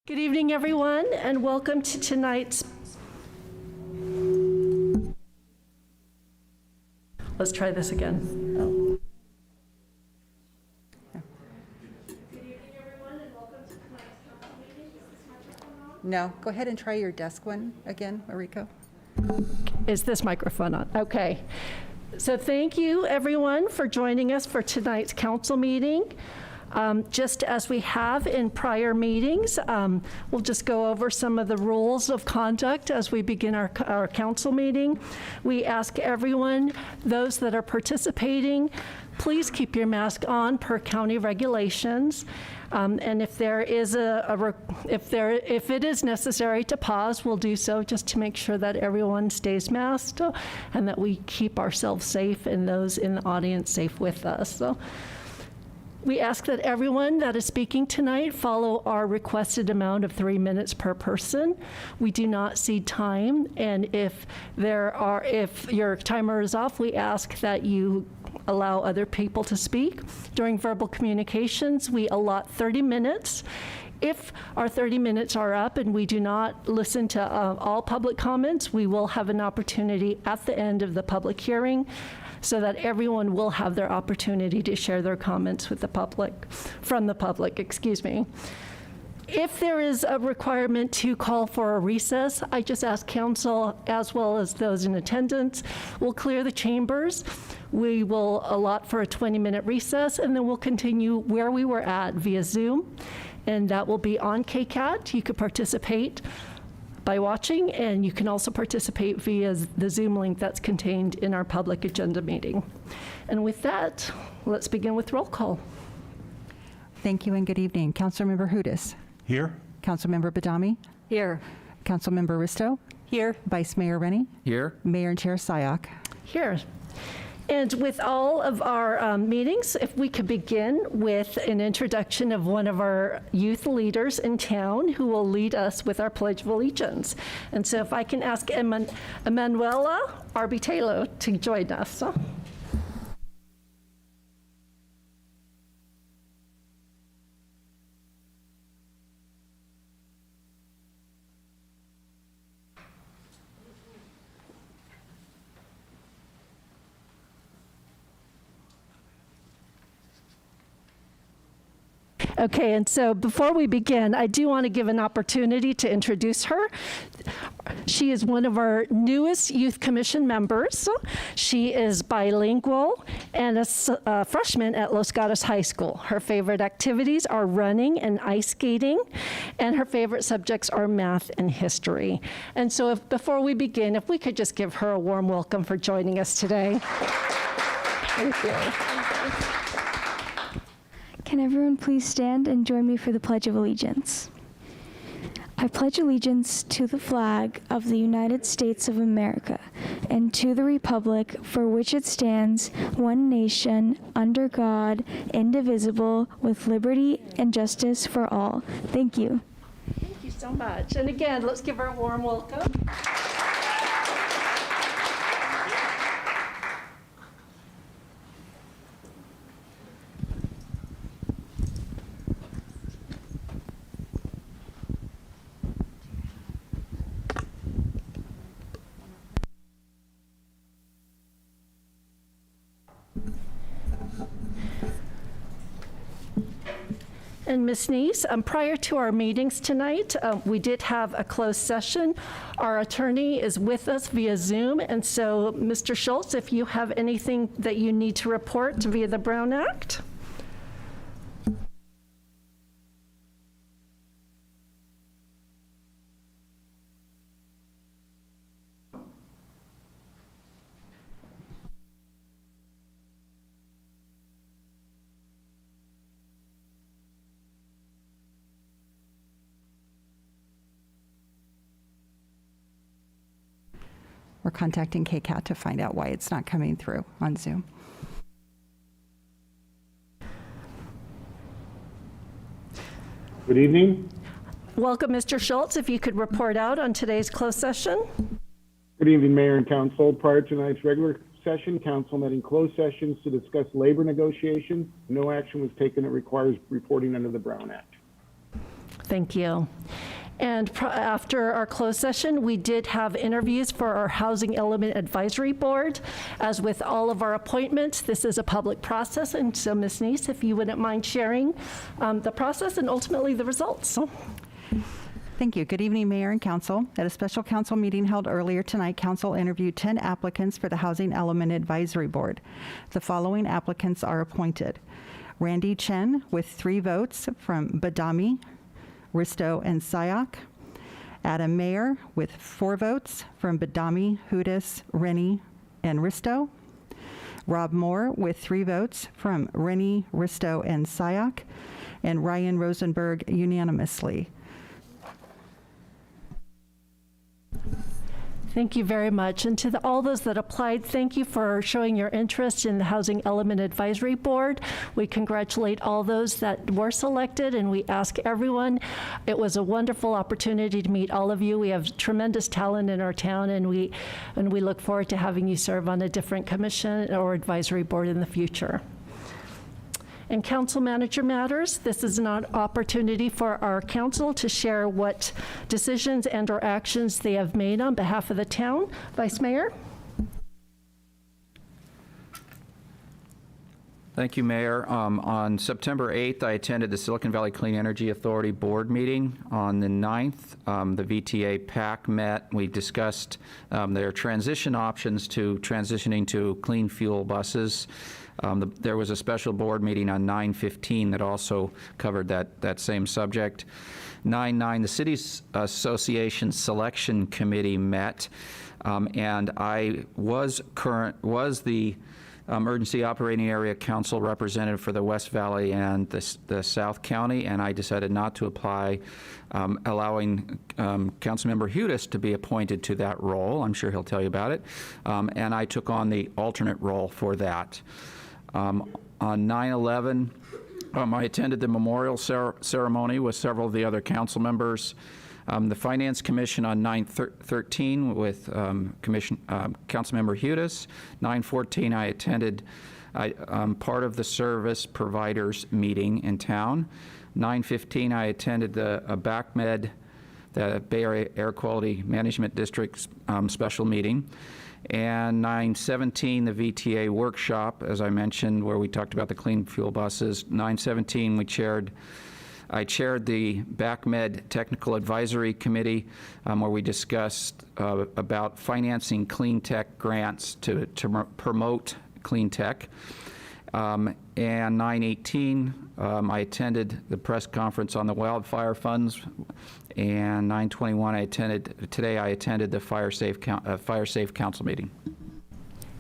Good evening, everyone, and welcome to tonight's... Let's try this again. Oh. Good evening, everyone, and welcome to tonight's council meeting. Is this microphone on? No, go ahead and try your desk one again, Mariko. Is this microphone on? Okay. So thank you, everyone, for joining us for tonight's council meeting. Just as we have in prior meetings, we'll just go over some of the rules of conduct as we begin our council meeting. We ask everyone, those that are participating, please keep your mask on per county regulations. And if there is if it is necessary to pause, we'll do so just to make sure that everyone stays masked and that we keep ourselves safe and those in the audience safe with us. So, we ask that everyone that is speaking tonight follow our requested amount of 3 minutes per person. We do not cede time, and if your timer is off, we ask that you allow other people to speak. During verbal communications, we allot 30 minutes. If our 30 minutes are up and we do not listen to all public comments, we will have an opportunity at the end of the public hearing so that everyone will have their opportunity to share their comments with the public, from the public, excuse me. If there is a requirement to call for a recess, I just ask council, as well as those in attendance, we'll clear the chambers. We will allot for a 20-minute recess, and then we'll continue where we were at via Zoom, and that will be on KCAT. You could participate by watching, and you can also participate via the Zoom link that's contained in our public agenda meeting. And with that, let's begin with roll call. Thank you and good evening. Councilmember Hudis. Here. Councilmember Badami. Here. Councilmember Risto. Here. Vice Mayor Rennie. Here. Mayor and Chair Sayak. Here. And with all of our meetings, if we could begin with an introduction of one of our youth leaders in town who will lead us with our Pledge of Allegiance. And so if I can ask Emanuela Arbitelo to join us. Okay, and so before we begin, I do want to give an opportunity to introduce her. She is one of our newest Youth Commission members. She is bilingual and a freshman at Los Gatos High School. Her favorite activities are running and ice skating, and her favorite subjects are math and history. And so before we begin, if we could just give her a warm welcome for joining us today. Thank you. Can everyone please stand and join me for the Pledge of Allegiance? I pledge allegiance to the flag of the United States of America and to the republic for which it stands, one nation, under God, indivisible, with liberty and justice for all. Thank you. Thank you so much. And again, let's give her a warm welcome. And Ms. Neese, prior to our meetings tonight, we did have a closed session. Our attorney is with us via Zoom, and so Mr. Schultz, if you have anything that you need to report via the Brown Act. We're contacting KCAT to find out why it's not coming through on Zoom. Good evening. Welcome, Mr. Schultz. If you could report out on today's closed session. Good evening, Mayor and Council. Prior to tonight's regular session, Council met in closed sessions to discuss labor negotiations. No action was taken that requires reporting under the Brown Act. Thank you. And after our closed session, we did have interviews for our Housing Element Advisory Board. As with all of our appointments, this is a public process, and so Ms. Neese, if you wouldn't mind sharing the process and ultimately the results. Thank you. Good evening, Mayor and Council. At a special council meeting held earlier tonight, Council interviewed 10 applicants for the Housing Element Advisory Board. The following applicants are appointed. Randy Chen with 3 votes from Badami, Risto, and Sayak. Adam Mayer with 4 votes from Badami, Hudis, Rennie, and Risto. Rob Moore with 3 votes from Rennie, Risto, and Sayak. And Ryan Rosenberg unanimously. Thank you very much. And to all those that applied, thank you for showing your interest in the Housing Element Advisory Board. We congratulate all those that were selected, and we ask everyone. It was a wonderful opportunity to meet all of you. We have tremendous talent in our town, and we look forward to having you serve on a different commission or advisory board in the future. And council manager matters, this is an opportunity for our council to share what decisions and or actions they have made on behalf of the town. Vice Mayor? Thank you, Mayor. On September 8th, I attended the Silicon Valley Clean Energy Authority Board meeting. On the 9th, the VTA PAC met. We discussed their transition options to transitioning to clean fuel buses. There was a special board meeting on 9/15 that also covered that same subject. 9/9, the Cities Association Selection Committee met, and I was the Emergency Operating Area Council representative for the West Valley and the South County, and I decided not to apply, allowing Councilmember Hudis to be appointed to that role. I'm sure he'll tell you about it. And I took on the alternate role for that. On 9/11, I attended the memorial ceremony with several of the other council members. The Finance Commission on 9/13 with Councilmember Hudis. 9/14, I attended part of the service providers meeting in town. 9/15, I attended the BACMed, the Bay Area Air Quality Management District's special meeting. And 9/17, the VTA workshop, as I mentioned, where we talked about the clean fuel buses. 9/17, I chaired the BACMed Technical Advisory Committee, where we discussed about financing clean tech grants to promote clean tech. And 9/18, I attended the press conference on the wildfire funds. And 9/21, today I attended the Fire Safe Council meeting.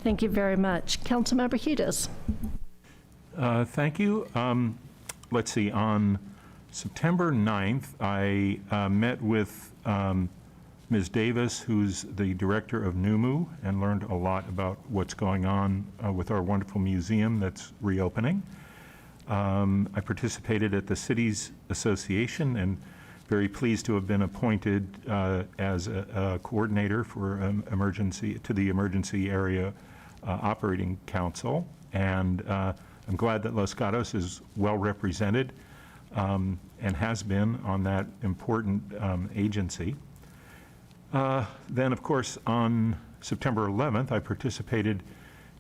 Thank you very much. Councilmember Hudis. Thank you. Let's see, on September 9th, I met with Ms. Davis, who's the director of NUMU, and learned a lot about what's going on with our wonderful museum that's reopening. I participated at the Cities Association and very pleased to have been appointed as a coordinator for the Emergency Area Operating Council. And I'm glad that Los Gatos is well represented and has been on that important agency. Then, of course, on September 11th, I participated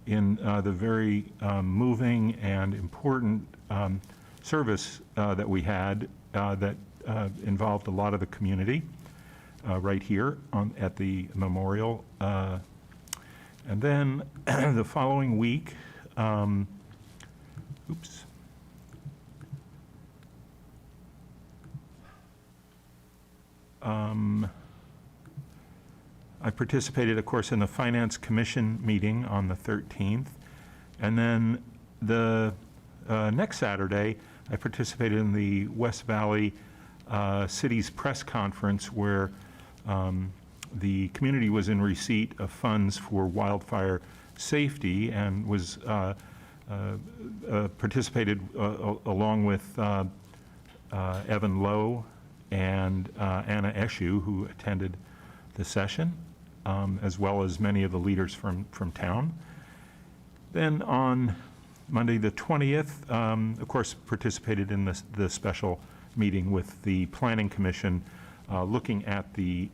in the very moving and important service that we had that involved a lot of the community right here at the memorial. And then the following week, I participated, of course, in the Finance Commission meeting on the 13th. And then the next Saturday, I participated in the West Valley Cities Press Conference, where the community was in receipt of funds for wildfire safety and was participated along with Evan Lowe and Anna Eshu, who attended the session, as well as many of the leaders from town. Then on Monday the 20th, of course, participated in the special meeting with the Planning Commission, looking at the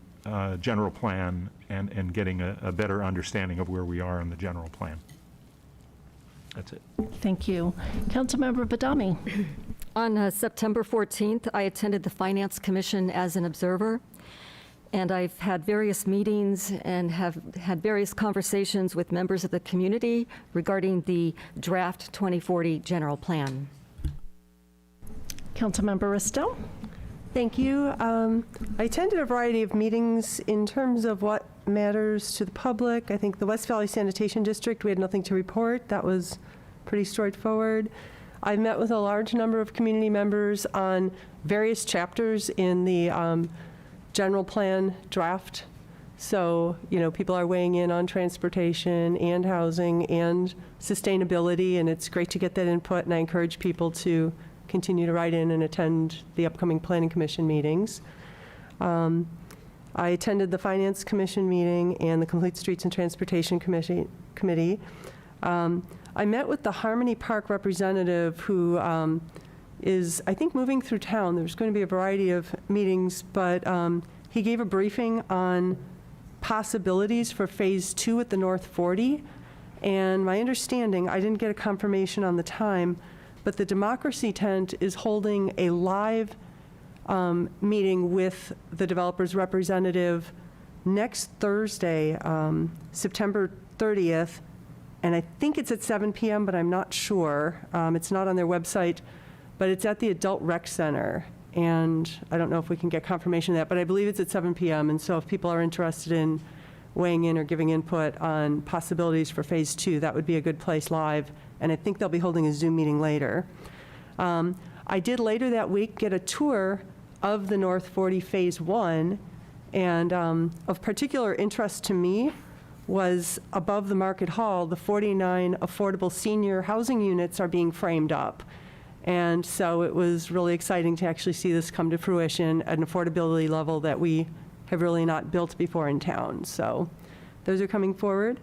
general plan and getting a better understanding of where we are in the general plan. That's it. Thank you. Councilmember Badami. On September 14th, I attended the Finance Commission as an observer, and I've had various meetings and have had various conversations with members of the community regarding the draft 2040 general plan. Councilmember Risto. Thank you. I attended a variety of meetings in terms of what matters to the public. I think the West Valley Sanitation District, we had nothing to report. That was pretty straightforward. I met with a large number of community members on various chapters in the general plan draft. So, you know, people are weighing in on transportation and housing and sustainability, and it's great to get that input, and I encourage people to continue to write in and attend the upcoming Planning Commission meetings. I attended the Finance Commission meeting and the Complete Streets and Transportation Committee. I met with the Harmony Park representative who is, I think, moving through town. There's going to be a variety of meetings, but he gave a briefing on possibilities for Phase 2 at the North 40. And my understanding, I didn't get a confirmation on the time, but the Democracy Tent is holding a live meeting with the developer's representative next Thursday, September 30th, and I think it's at 7 p.m., but I'm not sure. It's not on their website, but it's at the Adult Rec Center, and I don't know if we can get confirmation of that, but I believe it's at 7 p.m., and so if people are interested in weighing in or giving input on possibilities for Phase 2, that would be a good place live, and I think they'll be holding a Zoom meeting later. I did later that week get a tour of the North 40 Phase 1, and of particular interest to me was above the Market Hall, the 49 affordable senior housing units are being framed up. And so it was really exciting to actually see this come to fruition at an affordability level that we have really not built before in town. So those are coming forward.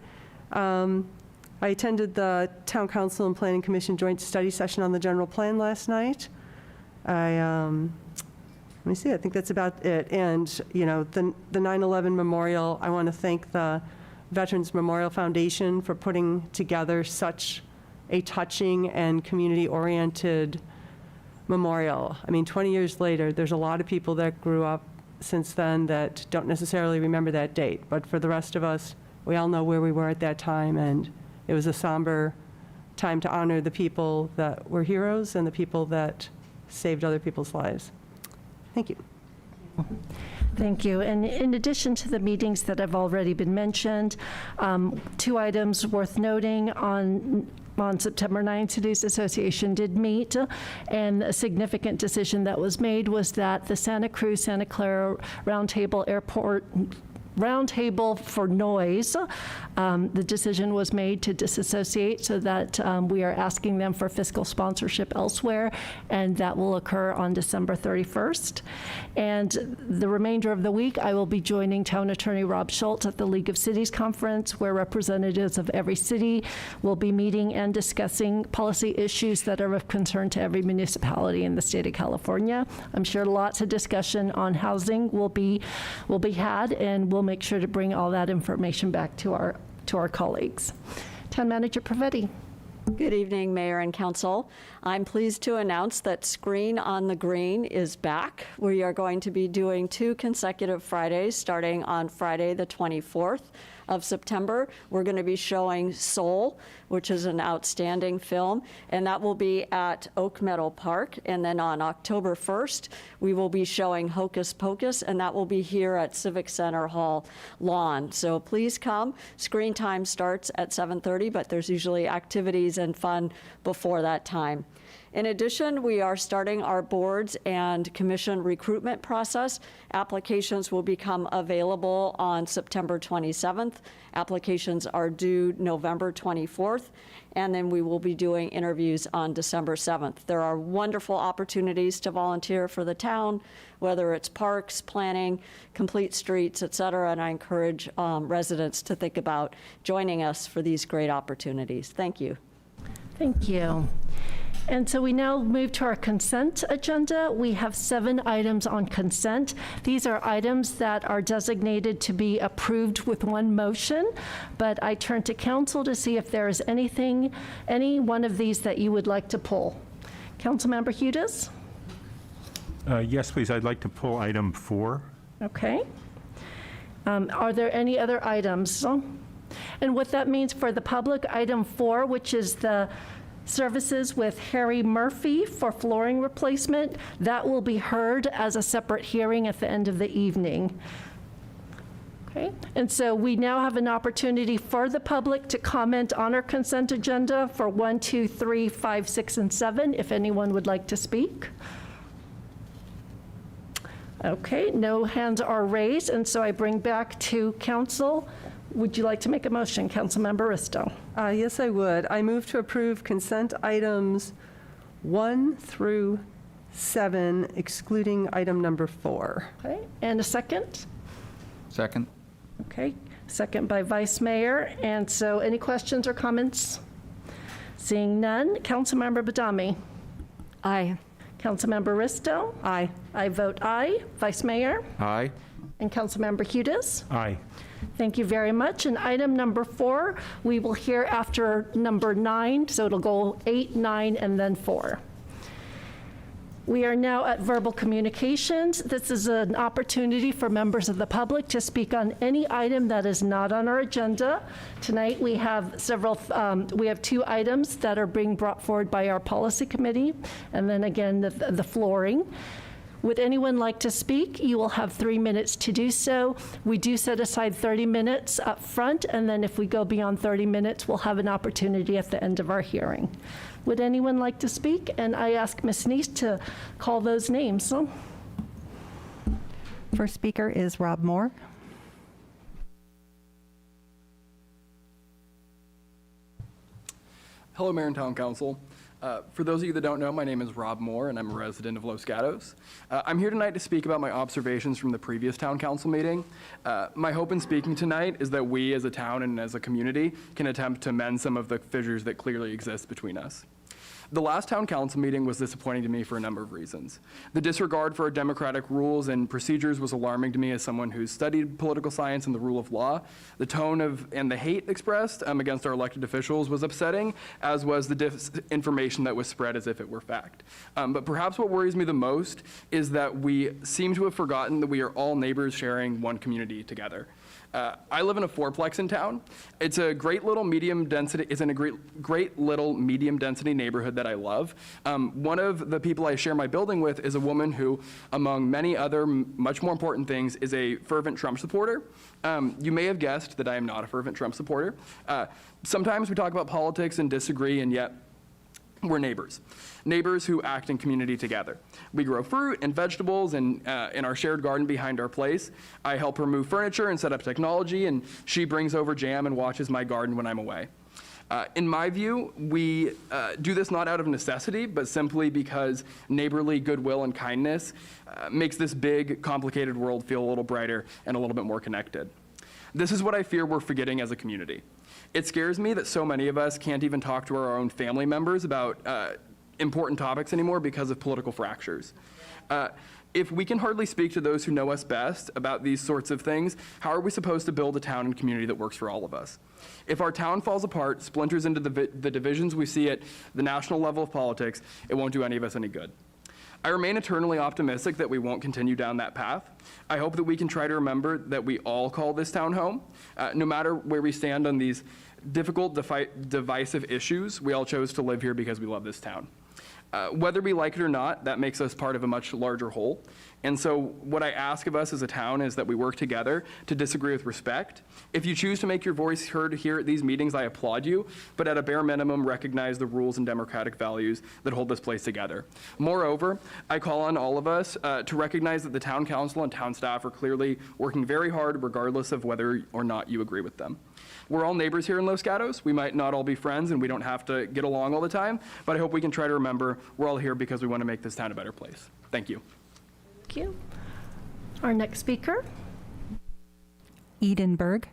I attended the Town Council and Planning Commission joint study session on the general plan last night. Let me see, I think that's about it. And, you know, the 9/11 memorial, I want to thank the Veterans Memorial Foundation for putting together such a touching and community-oriented memorial. I mean, 20 years later, there's a lot of people that grew up since then that don't necessarily remember that date. But for the rest of us, we all know where we were at that time, and it was a somber time to honor the people that were heroes and the people that saved other people's lives. Thank you. Thank you. And in addition to the meetings that have already been mentioned, 2 items worth noting. On September 9th, Cities Association did meet, and a significant decision that was made was that the Santa Cruz, Santa Clara Roundtable Airport Roundtable for Noise, the decision was made to disassociate so that we are asking them for fiscal sponsorship elsewhere, and that will occur on December 31st. And the remainder of the week, I will be joining Town Attorney Rob Schultz at the League of Cities Conference, where representatives of every city will be meeting and discussing policy issues that are of concern to every municipality in the state of California. I'm sure lots of discussion on housing will be had, and we'll make sure to bring all that information back to our colleagues. Town Manager Pravetti. Good evening, Mayor and Council. I'm pleased to announce that Screen on the Green is back. We are going to be doing 2 consecutive Fridays, starting on Friday the 24th of September. We're going to be showing Soul, which is an outstanding film, and that will be at Oak Meadow Park. And then on October 1st, we will be showing Hocus Pocus, and that will be here at Civic Center Hall lawn. So please come. Screen time starts at 7:30, but there's usually activities and fun before that time. In addition, we are starting our boards and commission recruitment process. Applications will become available on September 27th. Applications are due November 24th, and then we will be doing interviews on December 7th. There are wonderful opportunities to volunteer for the town, whether it's parks, planning, complete streets, et cetera, and I encourage residents to think about joining us for these great opportunities. Thank you. Thank you. And so we now move to our consent agenda. We have 7 items on consent. These are items that are designated to be approved with one motion, but I turn to council to see if there is anything, any one of these that you would like to pull. Councilmember Hudis? Yes, please. I'd like to pull item 4. Okay. Are there any other items? And what that means for the public, item 4, which is the services with Harry Murphy for flooring replacement, that will be heard as a separate hearing at the end of the evening. Okay, and so we now have an opportunity for the public to comment on our consent agenda for 1, 2, 3, 5, 6, and 7, if anyone would like to speak. Okay, no hands are raised, and so I bring back to council. Would you like to make a motion, Councilmember Risto? Yes, I would. I move to approve consent items 1 through 7, excluding item number 4. Okay, and a second? Second? Okay, second by Vice Mayor. And so any questions or comments? Seeing none, Councilmember Badami. Aye. Councilmember Risto. Aye. I vote aye. Vice Mayor Aye. and Councilmember Hudis. Aye. Thank you very much. And item number 4, we will hear after number 9, so it'll go 8, 9, and then 4. We are now at verbal communications. This is an opportunity for members of the public to speak on any item that is not on our agenda. Tonight we have we have 2 items that are being brought forward by our policy committee, and then again the flooring. Would anyone like to speak? You will have 3 minutes to do so. We do set aside 30 minutes up front, and then if we go beyond 30 minutes, we'll have an opportunity at the end of our hearing. Would anyone like to speak? And I ask Ms. Neese to call those names. First speaker is Rob Moore. Hello, Mayor and Town Council. For those of you that don't know, my name is Rob Moore, and I'm a resident of Los Gatos. I'm here tonight to speak about my observations from the previous Town Council meeting. My hope in speaking tonight is that we as a town and as a community can attempt to mend some of the fissures that clearly exist between us. The last Town Council meeting was disappointing to me for a number of reasons. The disregard for our democratic rules and procedures was alarming to me as someone who's studied political science and the rule of law. The tone and the hate expressed against our elected officials was upsetting, as was the disinformation that was spread as if it were fact. But perhaps what worries me the most is that we seem to have forgotten that we are all neighbors sharing one community together. I live in a fourplex in town. It's a great little medium density. It's in a great little medium density neighborhood that I love. One of the people I share my building with is a woman who, among many other much more important things, is a fervent Trump supporter. You may have guessed that I am not a fervent Trump supporter. Sometimes we talk about politics and disagree, and yet we're neighbors. Neighbors who act in community together. We grow fruit and vegetables in our shared garden behind our place. I help her move furniture and set up technology, and she brings over jam and watches my garden when I'm away. In my view, we do this not out of necessity, but simply because neighborly goodwill and kindness makes this big, complicated world feel a little brighter and a little bit more connected. This is what I fear we're forgetting as a community. It scares me that so many of us can't even talk to our own family members about important topics anymore because of political fractures. If we can hardly speak to those who know us best about these sorts of things, how are we supposed to build a town and community that works for all of us? If our town falls apart, splinters into the divisions we see at the national level of politics, it won't do any of us any good. I remain eternally optimistic that we won't continue down that path. I hope that we can try to remember that we all call this town home. No matter where we stand on these difficult, divisive issues, we all chose to live here because we love this town. Whether we like it or not, that makes us part of a much larger whole. And so what I ask of us as a town is that we work together to disagree with respect. If you choose to make your voice heard here at these meetings, I applaud you, but at a bare minimum, recognize the rules and democratic values that hold this place together. Moreover, I call on all of us to recognize that the town council and town staff are clearly working very hard regardless of whether or not you agree with them. We're all neighbors here in Los Gatos. We might not all be friends and we don't have to get along all the time, but I hope we can try to remember we're all here because we want to make this town a better place. Thank you. Thank you. Our next speaker. Eden Berg.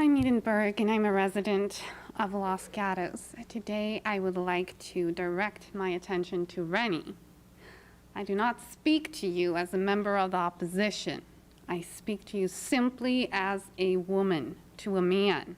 I'm Eden Berg, and I'm a resident of Los Gatos. Today, I would like to direct my attention to Rennie. I do not speak to you as a member of the opposition. I speak to you simply as a woman to a man.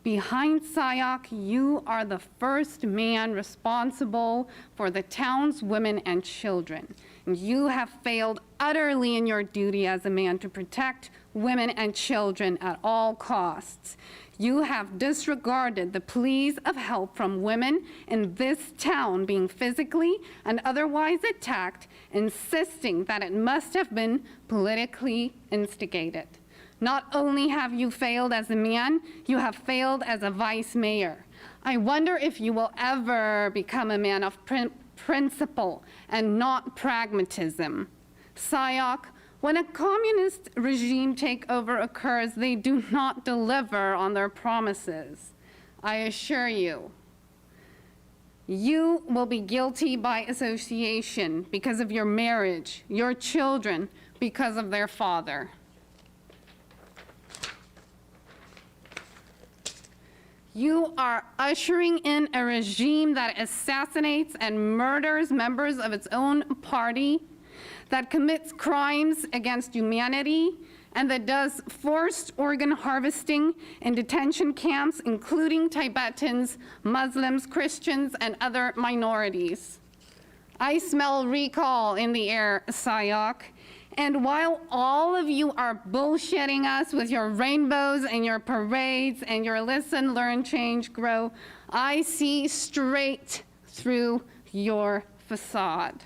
Behind SIOC, you are the first man responsible for the town's women and children. And you have failed utterly in your duty as a man to protect women and children at all costs. You have disregarded the pleas of help from women in this town being physically and otherwise attacked, insisting that it must have been politically instigated. Not only have you failed as a man, you have failed as a vice mayor. I wonder if you will ever become a man of principle and not pragmatism. SIOC, when a communist regime takeover occurs, they do not deliver on their promises. I assure you, you will be guilty by association because of your marriage, your children because of their father. You are ushering in a regime that assassinates and murders members of its own party, that commits crimes against humanity, and that does forced organ harvesting in detention camps, including Tibetans, Muslims, Christians, and other minorities. I smell recall in the air, SIOC. And while all of you are bullshitting us with your rainbows and your parades and your listen, learn, change, grow, I see straight through your facade.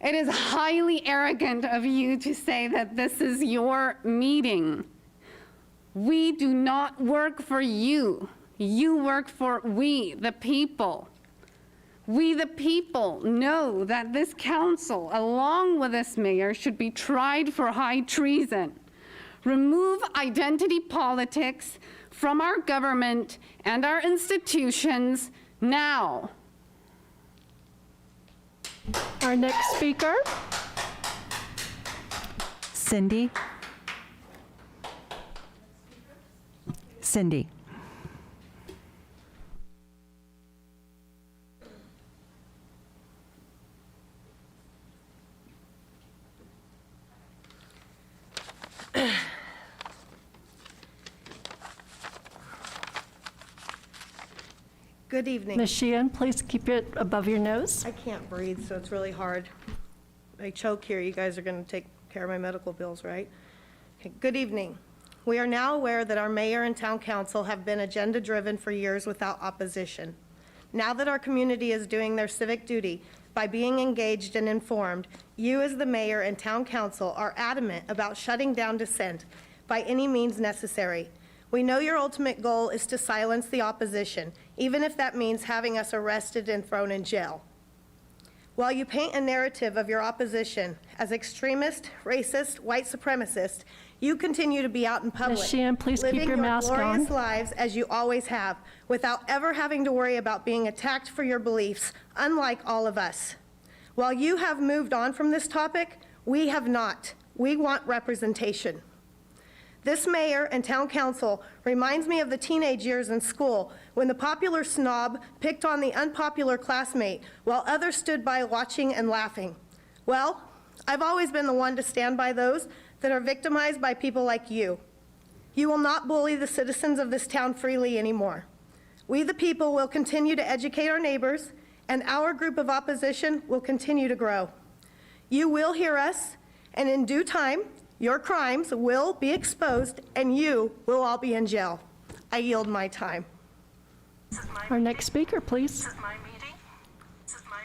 It is highly arrogant of you to say that this is your meeting. We do not work for you. You work for we, the people. We, the people, know that this council, along with this mayor, should be tried for high treason. Remove identity politics from our government and our institutions now. Our next speaker. Cindy. Cindy. Good evening. Ms. Sheehan, please keep it above your nose. I can't breathe, so it's really hard. I choke here. You guys are going to take care of my medical bills, right? Okay. Good evening. We are now aware that our mayor and town council have been agenda-driven for years without opposition. Now that our community is doing their civic duty by being engaged and informed, you as the mayor and town council are adamant about shutting down dissent by any means necessary. We know your ultimate goal is to silence the opposition, even if that means having us arrested and thrown in jail. While you paint a narrative of your opposition as extremist, racist, white supremacist, you continue to be out in public, Ms. Sheehan, please keep living your mask glorious on. lives as you always have, without ever having to worry about being attacked for your beliefs, unlike all of us. While you have moved on from this topic, we have not. We want representation. This mayor and town council reminds me of the teenage years in school when the popular snob picked on the unpopular classmate while others stood by watching and laughing. Well, I've always been the one to stand by those that are victimized by people like you. You will not bully the citizens of this town freely anymore. We, the people, will continue to educate our neighbors, and our group of opposition will continue to grow. You will hear us, and in due time, your crimes will be exposed, and you will all be in jail. I yield my time. Our next speaker, please.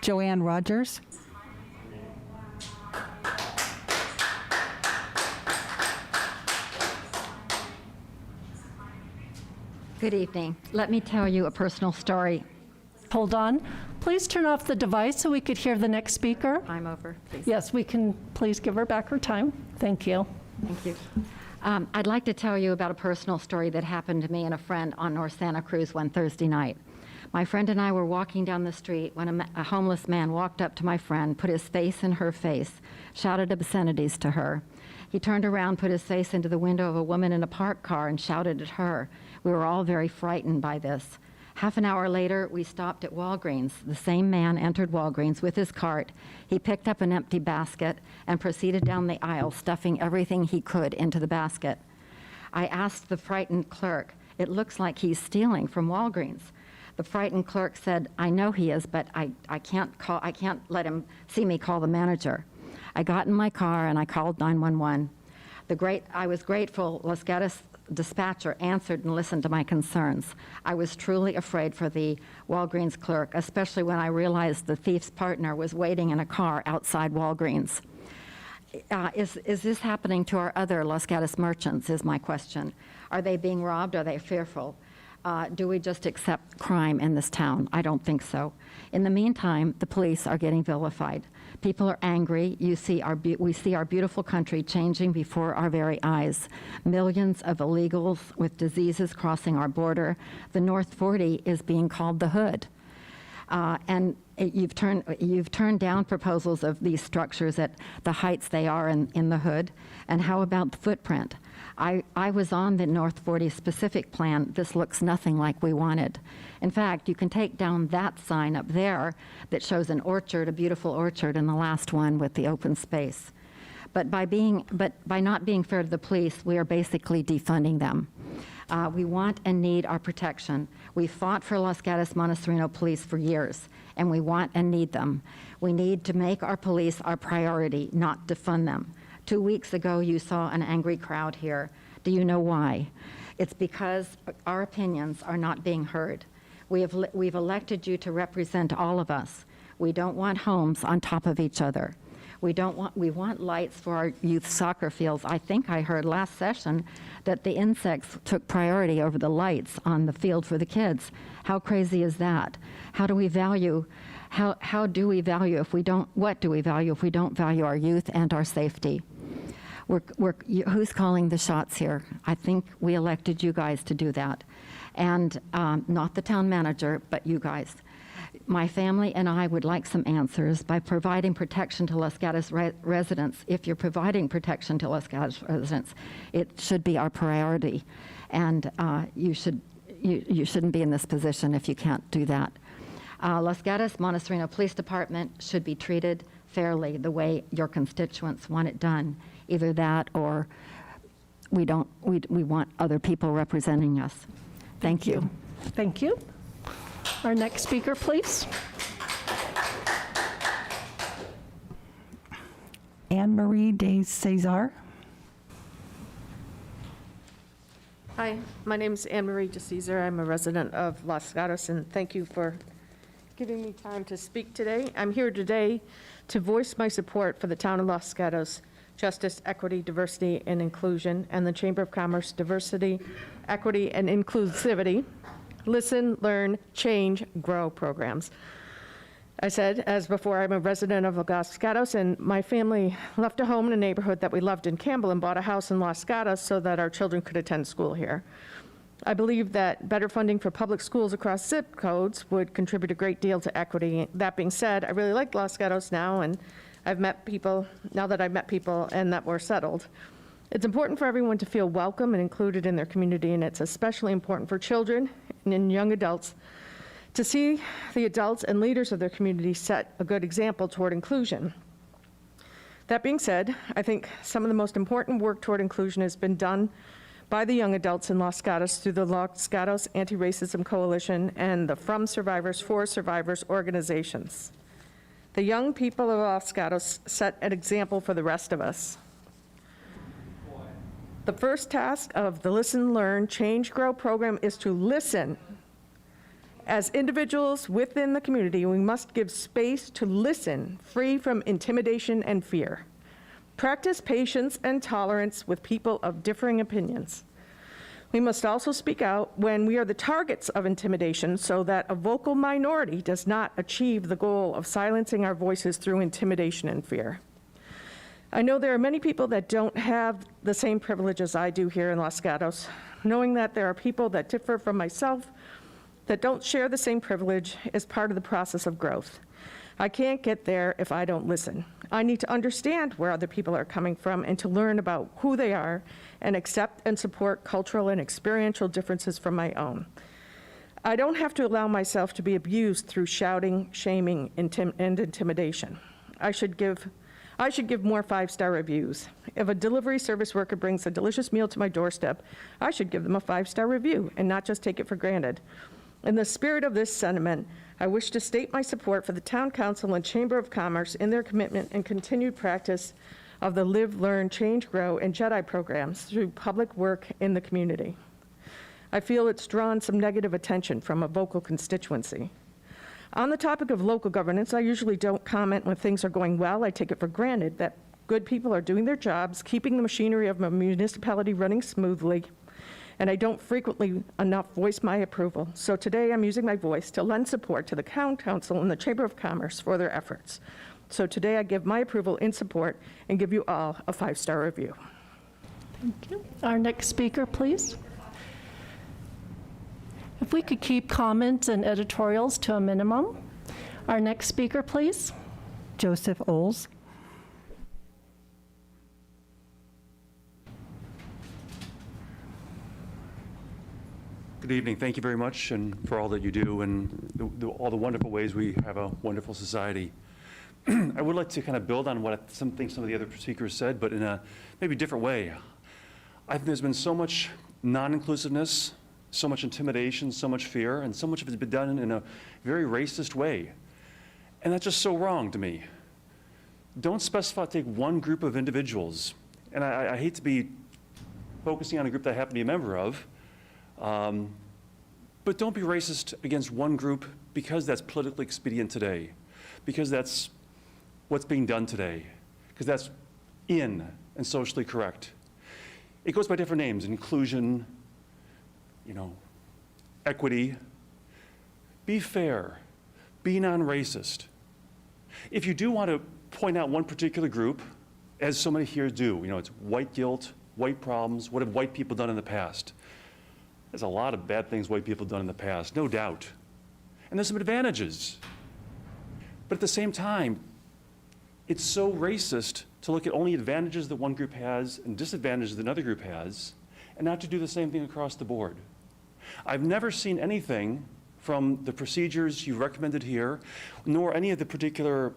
Joanne Rogers. Good evening. Let me tell you a personal story. Hold on. Please turn off the device so we could hear the next speaker. I'm over, please. Yes, we can please give her back her time. Thank you. Thank you. I'd like to tell you about a personal story that happened to me and a friend on North Santa Cruz one Thursday night. My friend and I were walking down the street when a homeless man walked up to my friend, put his face in her face, shouted obscenities to her, He turned around, put his face into the window of a woman in a parked car and shouted at her. We were all very frightened by this. Half an hour later, we stopped at Walgreens. The same man entered Walgreens with his cart. He picked up an empty basket and proceeded down the aisle, stuffing everything he could into the basket. I asked the frightened clerk, "It looks like he's stealing from Walgreens." The frightened clerk said, "I know he is, but I can't let him see me call the manager." I got in my car and I called 911. I was grateful Los Gatos dispatcher answered and listened to my concerns. I was truly afraid for the Walgreens clerk, especially when I realized the thief's partner was waiting in a car outside Walgreens. Is this happening to our other Los Gatos merchants, is my question. Are they being robbed? Are they fearful? Do we just accept crime in this town? I don't think so. In the meantime, the police are getting vilified. People are angry. We see our beautiful country changing before our very eyes. Millions of illegals with diseases crossing our border. The North 40 is being called the hood. And you've turned down proposals of these structures at the heights they are in the hood. And how about the footprint? I was on the North 40 specific plan. This looks nothing like we wanted. In fact, you can take down that sign up there that shows an orchard, a beautiful orchard, and the last one with the open space. But by not being fair to the police, we are basically defunding them. We want and need our protection. We fought for Los Gatos Montesarino police for years, and we want and need them. We need to make our police our priority, not defund them. 2 weeks ago, you saw an angry crowd here. Do you know why? It's because our opinions are not being heard. We've elected you to represent all of us. We don't want homes on top of each other. We want lights for our youth soccer fields. I think I heard last session that the insects took priority over the lights on the field for the kids. How crazy is that? How do we value if we don't, what do we value if we don't value our youth and our safety? Who's calling the shots here? I think we elected you guys to do that. And not the town manager, but you guys. My family and I would like some answers by providing protection to Los Gatos residents. If you're providing protection to Los Gatos residents, it should be our priority. And you shouldn't be in this position if you can't do that. Los Gatos Montesarino Police Department should be treated fairly the way your constituents want it done. Either that or we want other people representing us. Thank you. Thank you. Our next speaker, please. Anne-Marie de Cesar. Hi, my name is Anne-Marie de Cesar. I'm a resident of Los Gatos, and thank you for giving me time to speak today. I'm here today to voice my support for the town of Los Gatos Justice, Equity, Diversity, and Inclusion, and the Chamber of Commerce Diversity, Equity, and Inclusivity Listen, Learn, Change, Grow programs. I said, as before, I'm a resident of Los Gatos, and my family left a home in a neighborhood that we loved in Campbell and bought a house in Los Gatos so that our children could attend school here. I believe that better funding for public schools across zip codes would contribute a great deal to equity. That being said, I really like Los Gatos now, and I've met people and that we're settled. It's important for everyone to feel welcome and included in their community, and it's especially important for children and young adults to see the adults and leaders of their community set a good example toward inclusion. That being said, I think some of the most important work toward inclusion has been done by the young adults in Los Gatos through the Los Gatos Anti-Racism Coalition and the From Survivors for Survivors organizations. The young people of Los Gatos set an example for the rest of us. The first task of the Listen, Learn, Change, Grow program is to listen. As individuals within the community, we must give space to listen, free from intimidation and fear. Practice patience and tolerance with people of differing opinions. We must also speak out when we are the targets of intimidation so that a vocal minority does not achieve the goal of silencing our voices through intimidation and fear. I know there are many people that don't have the same privileges I do here in Los Gatos. Knowing that there are people that differ from myself that don't share the same privilege is part of the process of growth. I can't get there if I don't listen. I need to understand where other people are coming from and to learn about who they are and accept and support cultural and experiential differences from my own. I don't have to allow myself to be abused through shouting, shaming, and intimidation. I should give more 5-star reviews. If a delivery service worker brings a delicious meal to my doorstep, I should give them a 5-star review and not just take it for granted. In the spirit of this sentiment, I wish to state my support for the Town Council and Chamber of Commerce in their commitment and continued practice of the Live, Learn, Change, Grow, and JEDI programs through public work in the community. I feel it's drawn some negative attention from a vocal constituency. On the topic of local governance, I usually don't comment when things are going well. I take it for granted that good people are doing their jobs, keeping the machinery of a municipality running smoothly, and I don't frequently enough voice my approval. So today I'm using my voice to lend support to the Town Council and the Chamber of Commerce for their efforts. So today I give my approval in support and give you all a 5-star review. Thank you. Our next speaker, please. If we could keep comments and editorials to a minimum. Our next speaker, please. Joseph Oles. Good evening. Thank you very much and for all that you do and all the wonderful ways we have a wonderful society. I would like to kind of build on what some of the other speakers said, but in a maybe different way. I think there's been so much non-inclusiveness, so much intimidation, so much fear, and so much of it's been done in a very racist way. And that's just so wrong to me. Don't take one group of individuals. And I hate to be focusing on a group that I happen to be a member of, but don't be racist against one group because that's politically expedient today, because that's what's being done today, because that's in and socially correct. It goes by different names: inclusion, equity. Be fair, be non-racist. If you do want to point out one particular group, as so many here do, it's white guilt, white problems, what have white people done in the past? There's a lot of bad things white people have done in the past, no doubt. And there's some advantages. But at the same time, it's so racist to look at only advantages that one group has and disadvantages that another group has, and not to do the same thing across the board. I've never seen anything from the procedures you recommended here, nor any of the particular,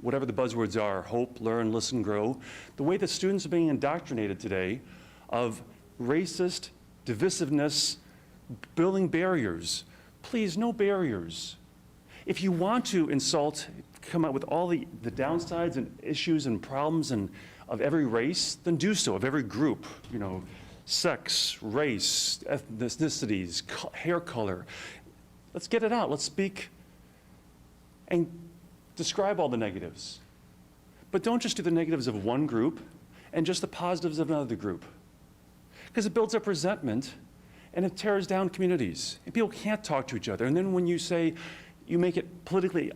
whatever the buzzwords are, hope, learn, listen, grow, the way that students are being indoctrinated today of racist divisiveness, building barriers. Please, no barriers. If you want to insult, come out with all the downsides and issues and problems of every race, then do so, of every group, sex, race, ethnicities, hair color. Let's get it out. Let's speak and describe all the negatives. But don't just do the negatives of one group and just the positives of another group, because it builds up resentment and it tears down communities. And people can't talk to each other. And then when you make it politically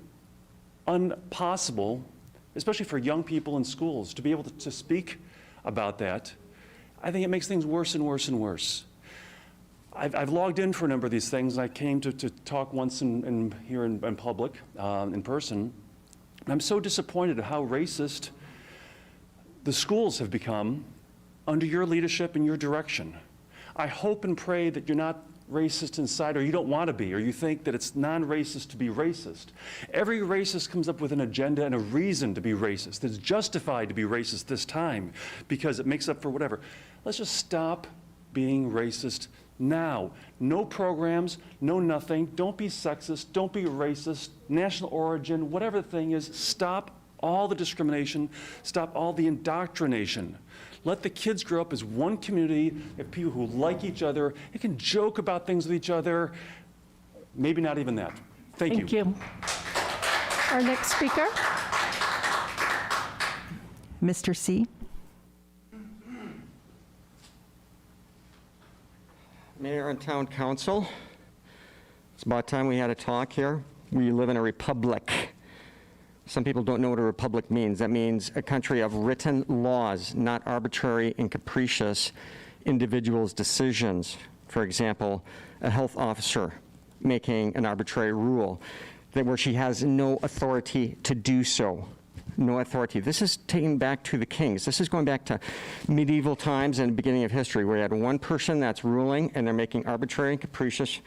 impossible, especially for young people in schools, to be able to speak about that, I think it makes things worse and worse and worse. I've logged in for a number of these things. I came to talk once here in public, in person. And I'm so disappointed at how racist the schools have become under your leadership and your direction. I hope and pray that you're not racist inside, or you don't want to be, or you think that it's non-racist to be racist. Every racist comes up with an agenda and a reason to be racist. It's justified to be racist this time because it makes up for whatever. Let's just stop being racist now. No programs, no nothing. Don't be sexist, don't be racist, national origin, whatever the thing is. Stop all the discrimination, stop all the indoctrination. Let the kids grow up as one community of people who like each other, who can joke about things with each other. Maybe not even that. Thank you. Thank you. Our next speaker. Mr. C. Mayor and Town Council, it's about time we had a talk here. We live in a republic. Some people don't know what a republic means. That means a country of written laws, not arbitrary and capricious individuals' decisions. For example, a health officer making an arbitrary rule. where she has no authority to do so. No authority. This is taken back to the kings. This is going back to medieval times and the beginning of history, where you had one person that's ruling and they're making arbitrary and capricious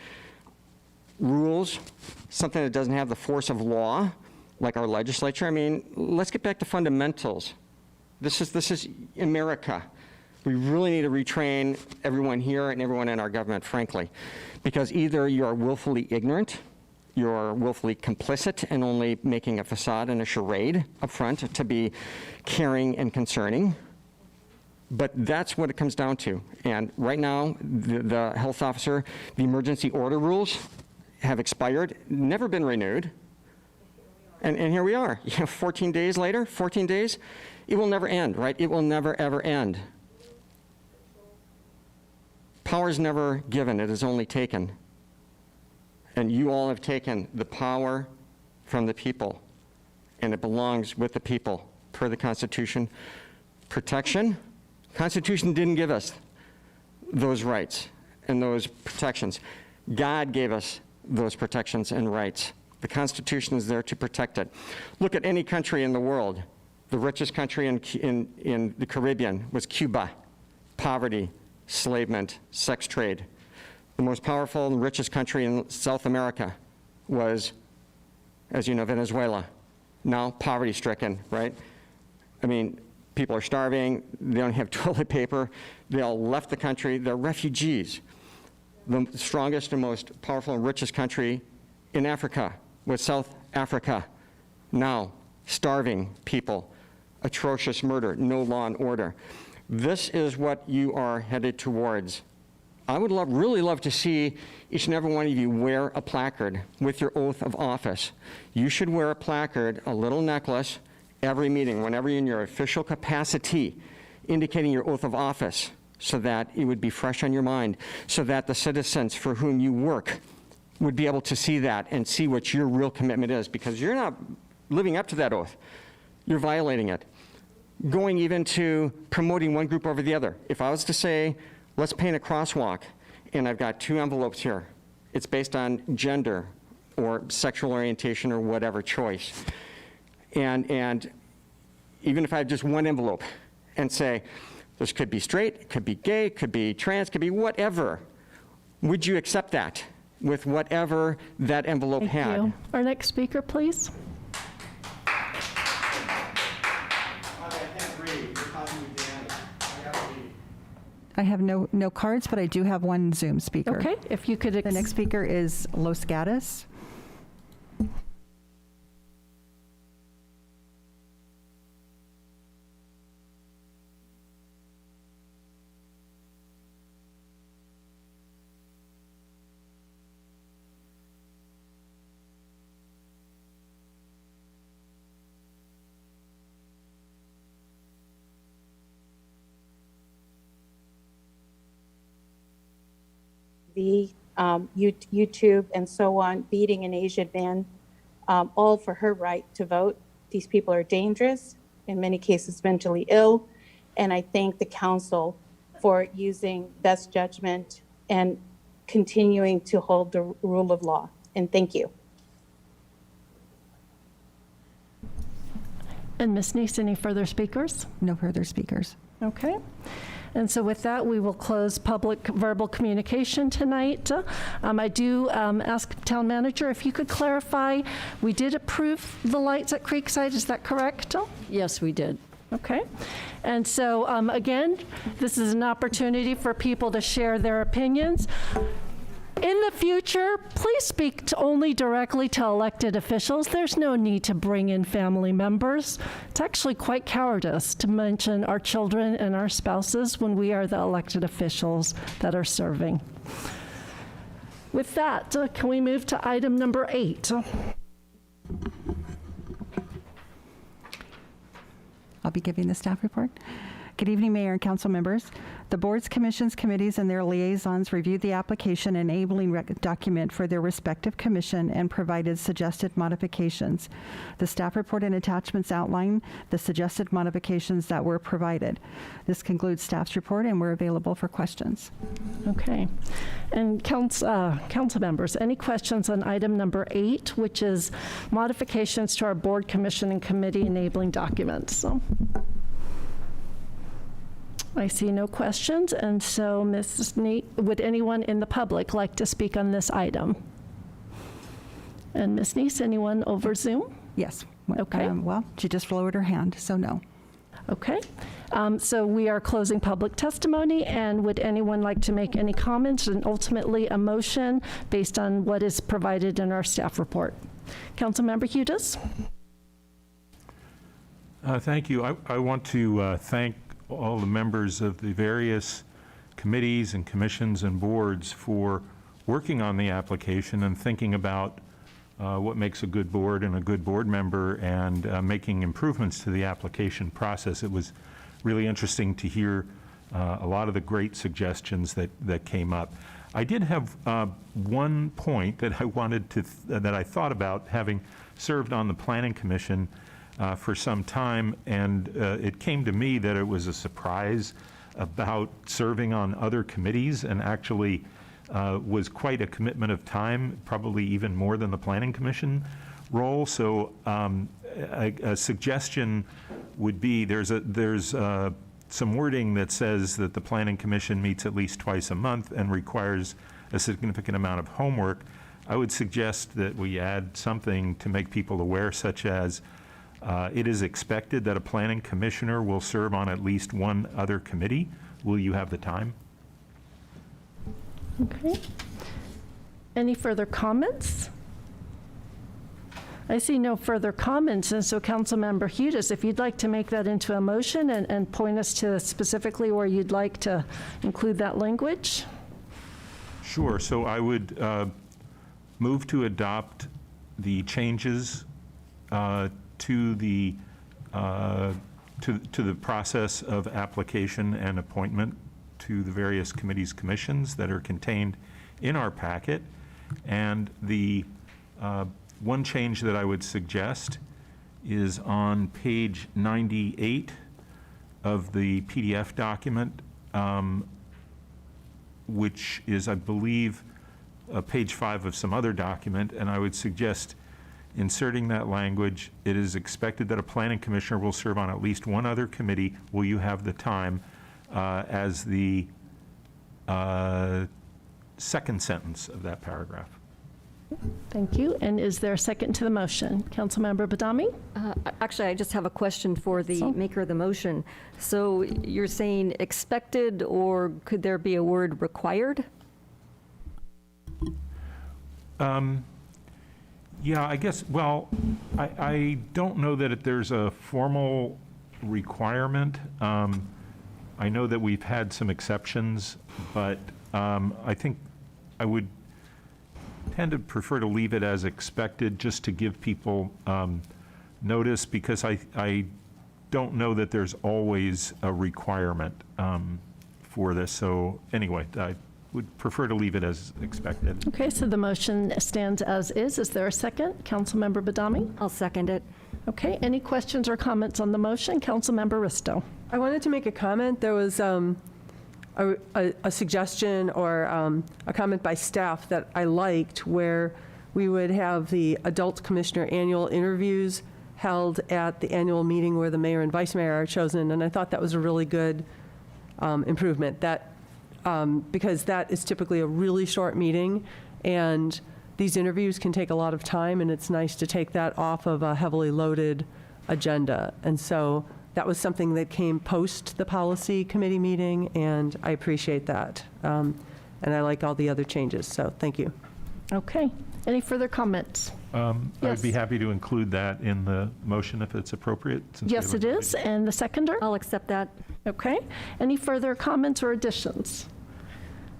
rules, something that doesn't have the force of law, like our legislature. I mean, let's get back to fundamentals. This is America. We really need to retrain everyone here and everyone in our government, frankly, because either you are willfully ignorant, you're willfully complicit and only making a facade and a charade up front to be caring and concerning. But that's what it comes down to. And right now, the health officer, the emergency order rules have expired, never been renewed. And here we are, 14 days later, 14 days. It will never end, right? It will never, ever end. Power is never given, it is only taken. And you all have taken the power from the people, and it belongs with the people, per the Constitution. Protection, Constitution didn't give us those rights and those protections. God gave us those protections and rights. The Constitution is there to protect it. Look at any country in the world. The richest country in the Caribbean was Cuba. Poverty, enslavement, sex trade. The most powerful and richest country in South America was, as you know, Venezuela. Now poverty-stricken, right? I mean, people are starving, they don't have toilet paper, they all left the country, they're refugees. The strongest and most powerful and richest country in Africa was South Africa. Now, starving people, atrocious murder, no law and order. This is what you are headed towards. I would really love to see each and every one of you wear a placard with your oath of office. You should wear a placard, a little necklace, every meeting, whenever you're in your official capacity, indicating your oath of office, so that it would be fresh on your mind, so that the citizens for whom you work would be able to see that and see what your real commitment is, because you're not living up to that oath. You're violating it. Going even to promoting one group over the other. If I was to say, let's paint a crosswalk, and I've got 2 envelopes here. It's based on gender or sexual orientation or whatever choice. And even if I have just one envelope and say, this could be straight, it could be gay, it could be trans, it could be whatever, would you accept that with whatever that envelope had? Thank you. Our next speaker, please. I have no cards, but I do have one Zoom speaker. Okay, if you could. The next speaker is Los Gatos. The YouTube and so on, beating an Asian man, all for her right to vote. These people are dangerous, in many cases mentally ill, and I thank the council for using best judgment and continuing to hold the rule of law. And thank you. And Ms. Neese, any further speakers? No further speakers. Okay. And so with that, we will close public verbal communication tonight. I do ask Town Manager if you could clarify, we did approve the lights at Creekside, is that correct? Yes, we did. Okay. And so again, this is an opportunity for people to share their opinions. In the future, please speak only directly to elected officials. There's no need to bring in family members. It's actually quite cowardice to mention our children and our spouses when we are the elected officials that are serving. With that, can we move to item number 8? I'll be giving the staff report. Good evening, Mayor and council members. The boards, commissions, committees, and their liaisons reviewed the application enabling document for their respective commission and provided suggested modifications. The staff report and attachments outline the suggested modifications that were provided. This concludes staff's report, and we're available for questions. Okay. And council members, any questions on item number 8, which is modifications to our board, commission, and committee enabling documents? So, I see no questions, and so Mrs. Neat, would anyone in the public like to speak on this item? And Ms. Neese, anyone over Zoom? Yes. Okay. Well, she just lowered her hand, so no. Okay. So we are closing public testimony, and would anyone like to make any comments and ultimately a motion based on what is provided in our staff report? Councilmember Hudas? Thank you. I want to thank all the members of the various committees and commissions and boards for working on the application and thinking about what makes a good board and a good board member, and making improvements to the application process. It was really interesting to hear a lot of the great suggestions that came up. I did have one point that I wanted to, that I thought about, having served on the Planning Commission for some time, and it came to me that it was a surprise about serving on other committees, and actually was quite a commitment of time, probably even more than the Planning Commission role. So a suggestion would be, there's some wording that says that the Planning Commission meets at least twice a month and requires a significant amount of homework. I would suggest that we add something to make people aware, such as it is expected that a planning commissioner will serve on at least one other committee. Will you have the time? Okay. Any further comments? I see no further comments, and so Councilmember Hudas, if you'd like to make that into a motion and point us to specifically where you'd like to include that language. Sure. So I would move to adopt the changes to the process of application and appointment to the various committees, commissions that are contained in our packet. And the one change that I would suggest is on page 98 of the PDF document, which is, I believe, page 5 of some other document, and I would suggest inserting that language. It is expected that a planning commissioner will serve on at least one other committee. Will you have the time, as the second sentence of that paragraph. Thank you. And is there a second to the motion? Councilmember Badami? Actually, I just have a question for the maker of the motion. So you're saying expected, or could there be a word required? Yeah, I guess, well, I don't know that there's a formal requirement. I know that we've had some exceptions, but I think I would tend to prefer to leave it as expected, just to give people notice, because I don't know that there's always a requirement for this. So anyway, I would prefer to leave it as expected. Okay, so the motion stands as is. Is there a second? Councilmember Badami? I'll second it. Okay, any questions or comments on the motion? Councilmember Risto. I wanted to make a comment. There was a suggestion or a comment by staff that I liked, where we would have the adult commissioner annual interviews held at the annual meeting where the mayor and vice mayor are chosen, and I thought that was a really good improvement. That because that is typically a really short meeting, and these interviews can take a lot of time, and it's nice to take that off of a heavily loaded agenda. And so that was something that came post the policy committee meeting, and I appreciate that. And I like all the other changes, so thank you. Okay. Any further comments? I'd be happy to include that in the motion if it's appropriate. Yes, it is. And the seconder? I'll accept that. Okay. Any further comments or additions?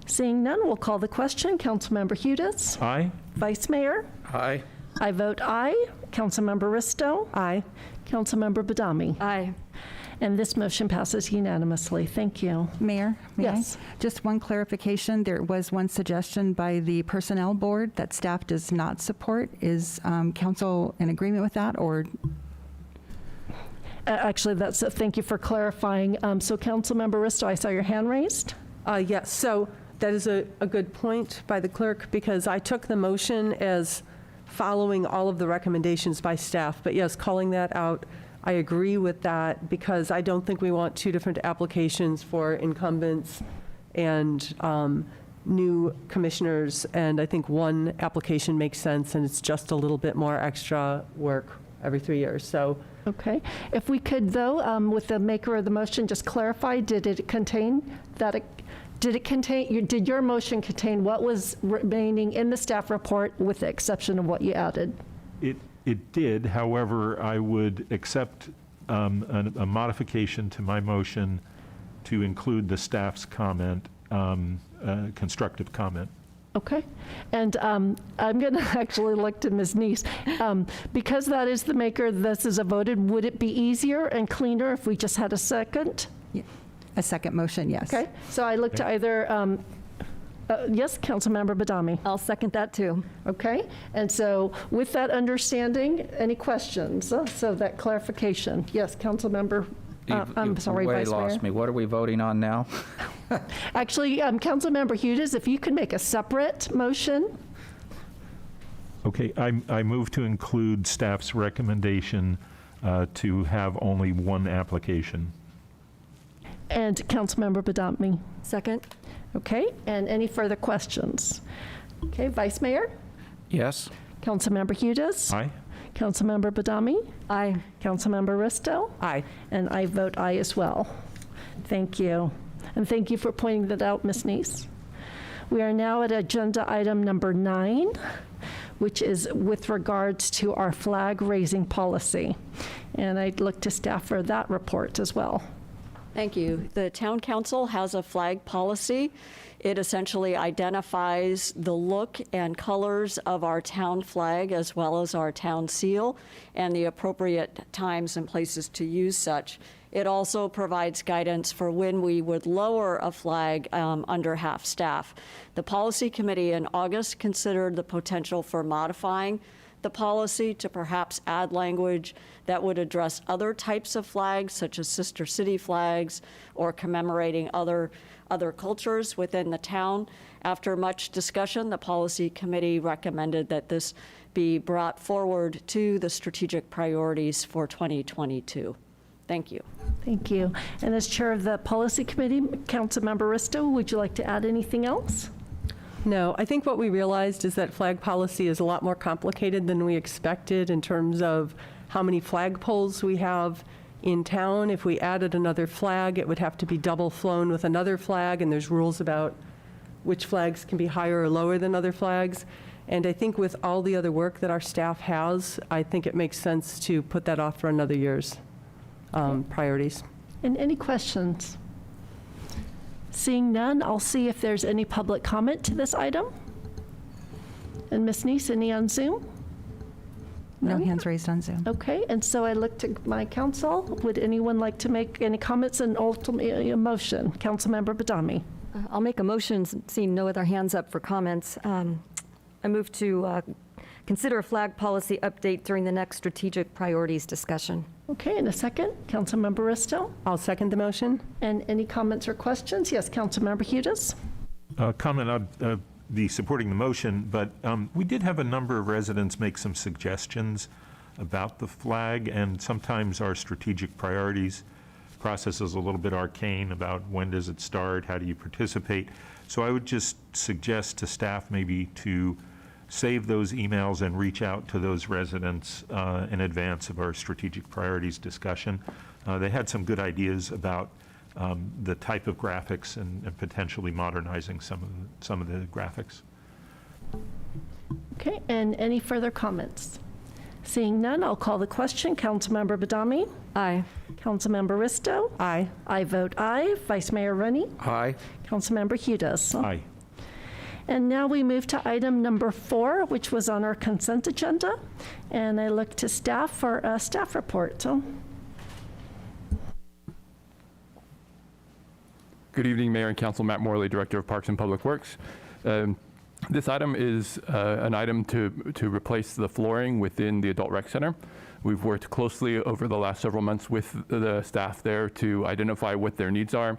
Seeing none, we'll call the question. Councilmember Hudas? Aye. Vice Mayor? Aye. I vote aye. Councilmember Risto? Aye. Councilmember Badami? Aye. And this motion passes unanimously. Thank you. Mayor, may I? Yes. Just one clarification. There was one suggestion by the Personnel Board that staff does not support. Is council in agreement with that, or? Actually, thank you for clarifying. So Councilmember Risto, I saw your hand raised. Yes, so that is a good point by the clerk, because I took the motion as following all of the recommendations by staff. But yes, calling that out, I agree with that, because I don't think we want two different applications for incumbents and new commissioners. And I think one application makes sense, and it's just a little bit more extra work every 3 years. So. Okay. If we could, though, with the maker of the motion, just clarify, did your motion contain what was remaining in the staff report with the exception of what you added? It did. However, I would accept a modification to my motion to include the staff's comment, constructive comment. Okay. And I'm going to actually look to Ms. Neese. Because that is the maker, this is a voted, would it be easier and cleaner if we just had a second? Yeah. A second motion, yes. Okay. So I look to either, yes, Councilmember Badami. I'll second that too. Okay. And so with that understanding, any questions? So that clarification. Yes, Councilmember. I'm sorry, Vice Mayor. Lost me. What are we voting on now? Actually, Councilmember Hughes, if you can make a separate motion. Okay, I move to include staff's recommendation to have only one application. And Councilmember Badami. Second. Okay, and any further questions? Okay, Vice Mayor? Yes. Councilmember Hughes? Aye. Councilmember Badami? Aye. Councilmember Risto? Aye. And I vote aye as well. Thank you. And thank you for pointing that out, Ms. Neese. We are now at agenda item number 9, which is with regards to our flag raising policy. And I'd look to staff for that report as well. Thank you. The Town Council has a flag policy. It essentially identifies the look and colors of our town flag as well as our town seal and the appropriate times and places to use such. It also provides guidance for when we would lower a flag under half-staff. The Policy Committee in August considered the potential for modifying the policy to perhaps add language that would address other types of flags, such as sister city flags or commemorating other cultures within the town. After much discussion, the Policy Committee recommended that this be brought forward to the strategic priorities for 2022. Thank you. Thank you. And as chair of the Policy Committee, Councilmember Risto, would you like to add anything else? No, I think what we realized is that flag policy is a lot more complicated than we expected in terms of how many flagpoles we have in town. If we added another flag, it would have to be double flown with another flag, and there's rules about which flags can be higher or lower than other flags. And I think with all the other work that our staff has, I think it makes sense to put that off for another year's priorities. And any questions? Seeing none, I'll see if there's any public comment to this item. And Ms. Neese, any on Zoom? No hands raised on Zoom. Okay, and so I look to my council. Would anyone like to make any comments and ultimately a motion? Councilmember Badami. I'll make a motion, seeing no other hands up for comments. I move to consider a flag policy update during the next strategic priorities discussion. Okay, in a second, Councilmember Risto. I'll second the motion. And any comments or questions? Yes, Councilmember Hughes. Comment, I'd be supporting the motion, but we did have a number of residents make some suggestions about the flag, and sometimes our strategic priorities process is a little bit arcane about when does it start, how do you participate. So I would just suggest to staff maybe to save those emails and reach out to those residents in advance of our strategic priorities discussion. They had some good ideas about the type of graphics and potentially modernizing some of the graphics. Okay, and any further comments? Seeing none, I'll call the question. Councilmember Badami. Aye. Councilmember Risto. Aye. I vote aye. Vice Mayor Rennie. Aye. Councilmember Hughes. Aye. And now we move to item number 4, which was on our consent agenda. And I look to staff for a staff report. So. Good evening, Mayor and Council. Matt Morley, Director of Parks and Public Works. This item is an item to replace the flooring within the Adult Rec Center. We've worked closely over the last several months with the staff there to identify what their needs are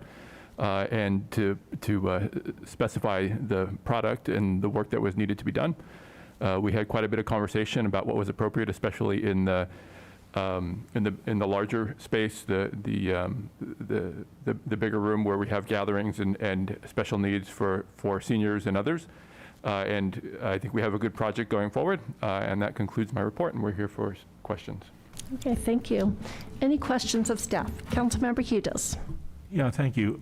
and to specify the product and the work that was needed to be done. We had quite a bit of conversation about what was appropriate, especially in the larger space, the bigger room where we have gatherings and special needs for seniors and others. And I think we have a good project going forward. And that concludes my report, and we're here for questions. Okay, thank you. Any questions of staff? Councilmember Gatos. Yeah, thank you.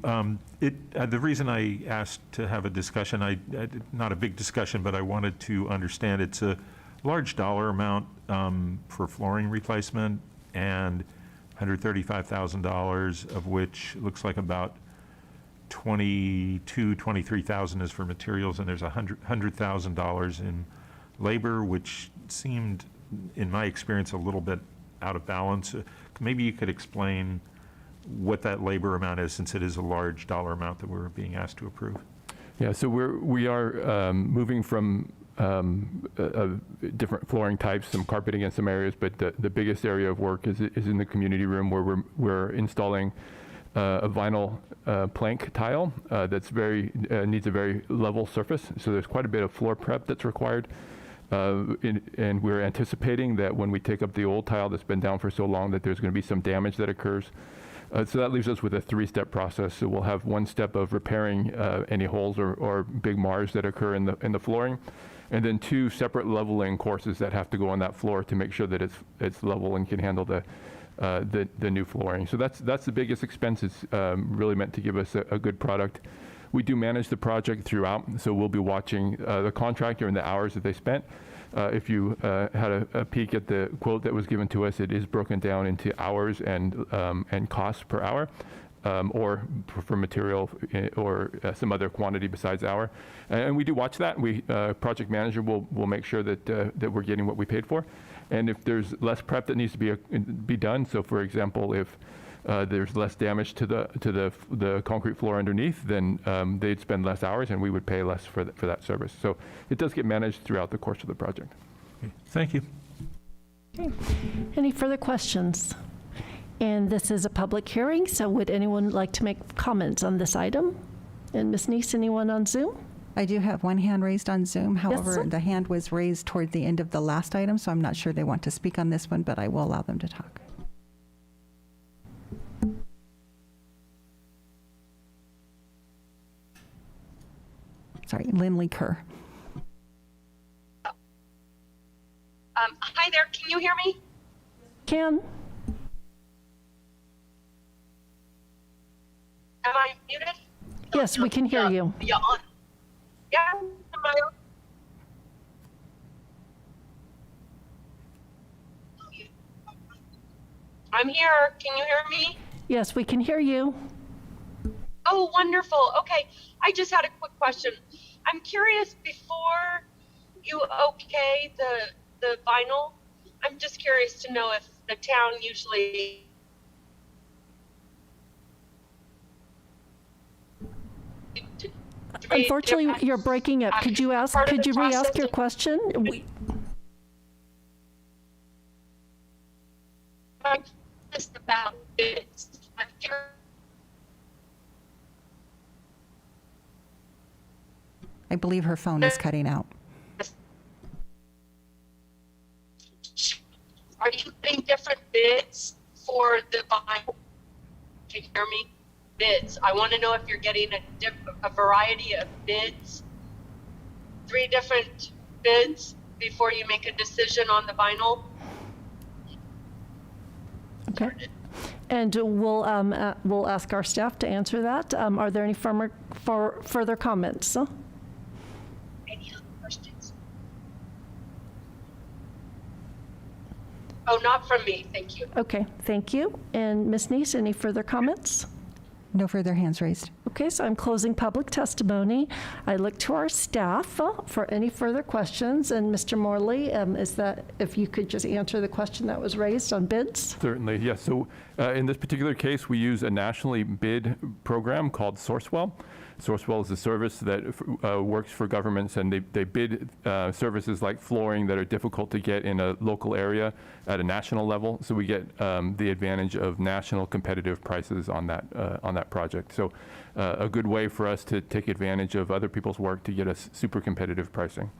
The reason I asked to have a discussion, not a big discussion, but I wanted to understand it's a large dollar amount for flooring replacement, and $135,000 of which looks like about $23,000 is for materials, and there's $100,000 in labor, which seemed, in my experience, a little bit out of balance. Maybe you could explain what that labor amount is, since it is a large dollar amount that we're being asked to approve. Yeah, so we are moving from different flooring types, some carpeting in some areas, but the biggest area of work is in the community room, where we're installing a vinyl plank tile that's needs a very level surface. So there's quite a bit of floor prep that's required. And we're anticipating that when we take up the old tile that's been down for so long, that there's going to be some damage that occurs. So that leaves us with a 3-step process. So we'll have one step of repairing any holes or big mars that occur in the flooring, and then 2 separate leveling courses that have to go on that floor to make sure that it's level and can handle the new flooring. So that's the biggest expense. It's really meant to give us a good product. We do manage the project throughout, so we'll be watching the contractor and the hours that they spent. If you had a peek at the quote that was given to us, it is broken down into hours and costs per hour, or for material or some other quantity besides hour. And we do watch that. Project manager will make sure that we're getting what we paid for. And if there's less prep that needs to be done, so for example, if there's less damage to the concrete floor underneath, then they'd spend less hours and we would pay less for that service. So it does get managed throughout the course of the project. Okay. Thank you. Okay. Any further questions? And this is a public hearing, so would anyone like to make comments on this item? And Ms. Neese, anyone on Zoom? I do have one hand raised on Zoom. However, sir. the hand was raised toward the end of the last item, so I'm not sure they want to speak on this one, but I will allow them to talk. Sorry, Lindley Kerr. Hi there, can you hear me? Can. Am I muted? Yes, we can hear you. Yeah, am I on? I'm here, can you hear me? Yes, we can hear you. Oh, wonderful. Okay, I just had a quick question. I'm curious, before you okay the vinyl, I'm just curious to know if the town usually Unfortunately, you're breaking up. Could you re-ask your question? Just about it. I believe her phone is cutting out. Are you getting different bids for the vinyl? Can you hear me? Bids. I want to know if you're getting a variety of bids, 3 different bids before you make a decision on the vinyl. Okay. And we'll ask our staff to answer that. Are there any further comments? Any other questions? Oh, not from me. Thank you. Okay, thank you. And Ms. Neese, any further comments? No further hands raised. Okay, so I'm closing public testimony. I look to our staff for any further questions. And Mr. Morley, is that if you could just answer the question that was raised on bids? Certainly, yes. So in this particular case, we use a nationally bid program called Sourcewell. Sourcewell is a service that works for governments, and they bid services like flooring that are difficult to get in a local area at a national level. So we get the advantage of national competitive prices on that project. So a good way for us to take advantage of other people's work to get us super competitive pricing.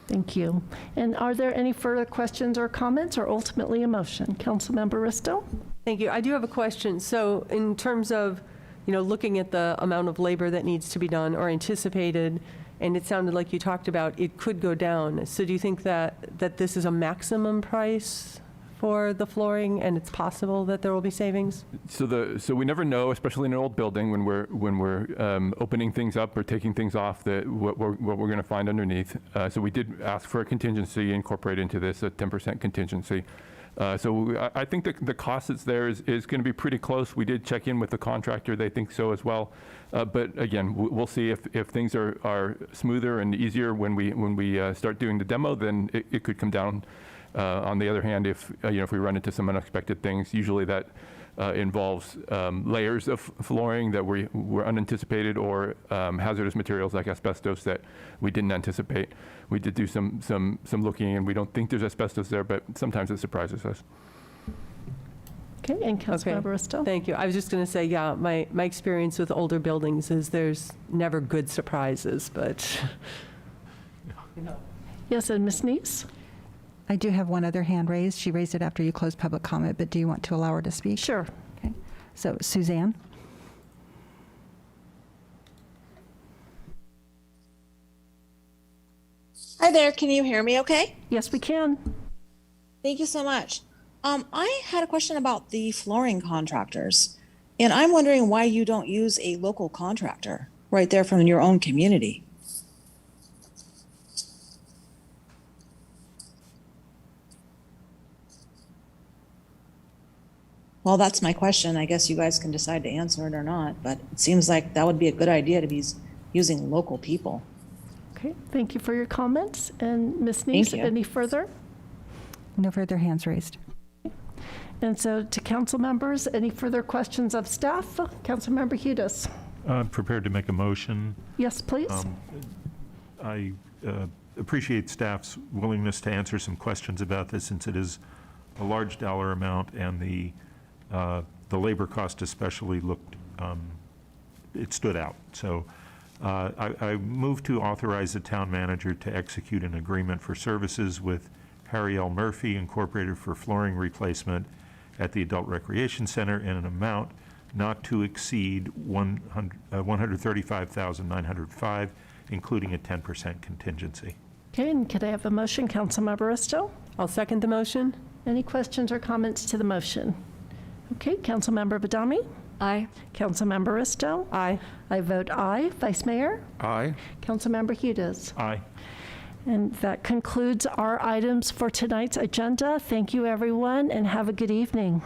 Thank you. And are there any further questions or comments, or ultimately a motion? Councilmember Risto? Thank you. I do have a question. So in terms of, looking at the amount of labor that needs to be done or anticipated, and it sounded like you talked about it could go down. So do you think that this is a maximum price for the flooring, and it's possible that there will be savings? So we never know, especially in an old building, when we're opening things up or taking things off, what we're going to find underneath. So we did ask for a contingency incorporated into this, a 10% contingency. So I think the cost that's there is going to be pretty close. We did check in with the contractor; they think so as well. But again, we'll see if things are smoother and easier when we start doing the demo. Then it could come down. On the other hand, if we run into some unexpected things, usually that involves layers of flooring that were unanticipated, or hazardous materials like asbestos that we didn't anticipate. We did do some looking, and we don't think there's asbestos there, but sometimes it surprises us. Okay, and Councilmember Risto? Thank you. I was just going to say, yeah, my experience with older buildings is there's never good surprises, but Yes, and Ms. Neese? I do have one other hand raised. She raised it after you closed public comment, but do you want to allow her to speak? Sure. Okay. So Suzanne? Hi there, can you hear me okay? Yes, we can. Thank you so much. I had a question about the flooring contractors, and I'm wondering why you don't use a local contractor right there from your own community. Well, that's my question. I guess you guys can decide to answer it or not, but it seems like that would be a good idea to be using local people. Okay, thank you for your comments. And Ms. Thank Neese, you. any further? No further hands raised. And so to council members, any further questions of staff? Councilmember Hudis? I'm prepared to make a motion. Yes, please. I appreciate staff's willingness to answer some questions about this, since it is a large dollar amount, and the labor cost especially it stood out. So I move to authorize the town manager to execute an agreement for services with Harry L. Murphy Incorporated for flooring replacement at the Adult Recreation Center in an amount not to exceed $135,905, including a 10% contingency. Okay, and could I have a motion, Councilmember Risto? I'll second the motion. Any questions or comments to the motion? Okay, Councilmember Badami? Aye. Councilmember Risto? Aye. I vote aye. Vice Mayor? Aye. Councilmember Hudis? Aye. And that concludes our items for tonight's agenda. Thank you, everyone, and have a good evening.